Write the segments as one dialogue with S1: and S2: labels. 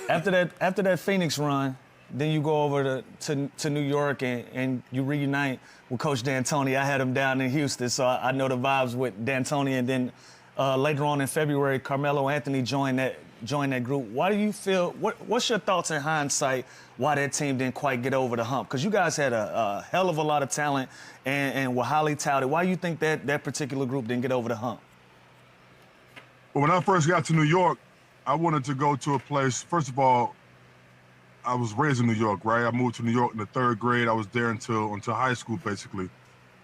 S1: After that Phoenix run, then you go over to New York and you reunite with Coach D'Antoni. I had him down in Houston, so I know the vibes with D'Antoni. And then later on in February, Carmelo Anthony joined that group. Why do you feel? What's your thoughts in hindsight? Why that team didn't quite get over the hump? Because you guys had a hell of a lot of talent and were highly touted. Why do you think that particular group didn't get over the hump?
S2: Well, when I first got to New York, I wanted to go to a place. First of all, I was raised in New York, right? I moved to New York in the 3rd grade. I was there until high school, basically.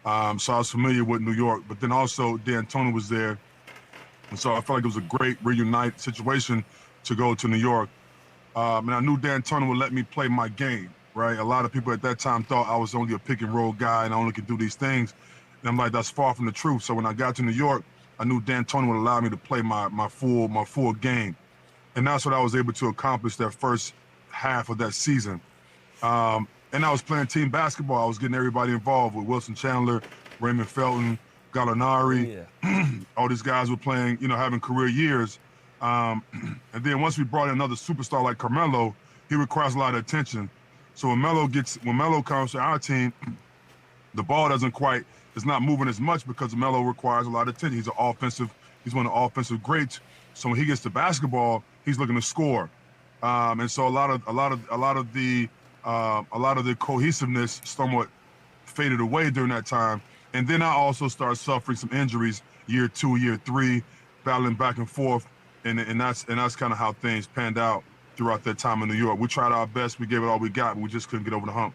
S2: So I was familiar with New York. But then also, D'Antoni was there. And so I felt like it was a great reunite situation to go to New York. And I knew D'Antoni would let me play my game, right? A lot of people at that time thought I was only a pick-and-roll guy and I only could do these things. And I'm like, that's far from the truth. So when I got to New York, I knew D'Antoni would allow me to play my full game. And that's what I was able to accomplish that first half of that season. And I was playing team basketball. I was getting everybody involved with Wilson Chandler, Raymond Felton, Gallinari.
S1: Yeah.
S2: All these guys were playing, having career years. And then once we brought in another superstar like Carmelo, he requires a lot of attention. So when Melo comes to our team, the ball is not moving as much because Melo requires a lot of attention. He's one of the offensive greats. So when he gets to basketball, he's looking to score. And so a lot of the cohesiveness somewhat faded away during that time. And then I also started suffering some injuries year 2, year 3, battling back and forth. And that's kind of how things panned out throughout that time in New York. We tried our best. We gave it all we got, but we just couldn't get over the hump.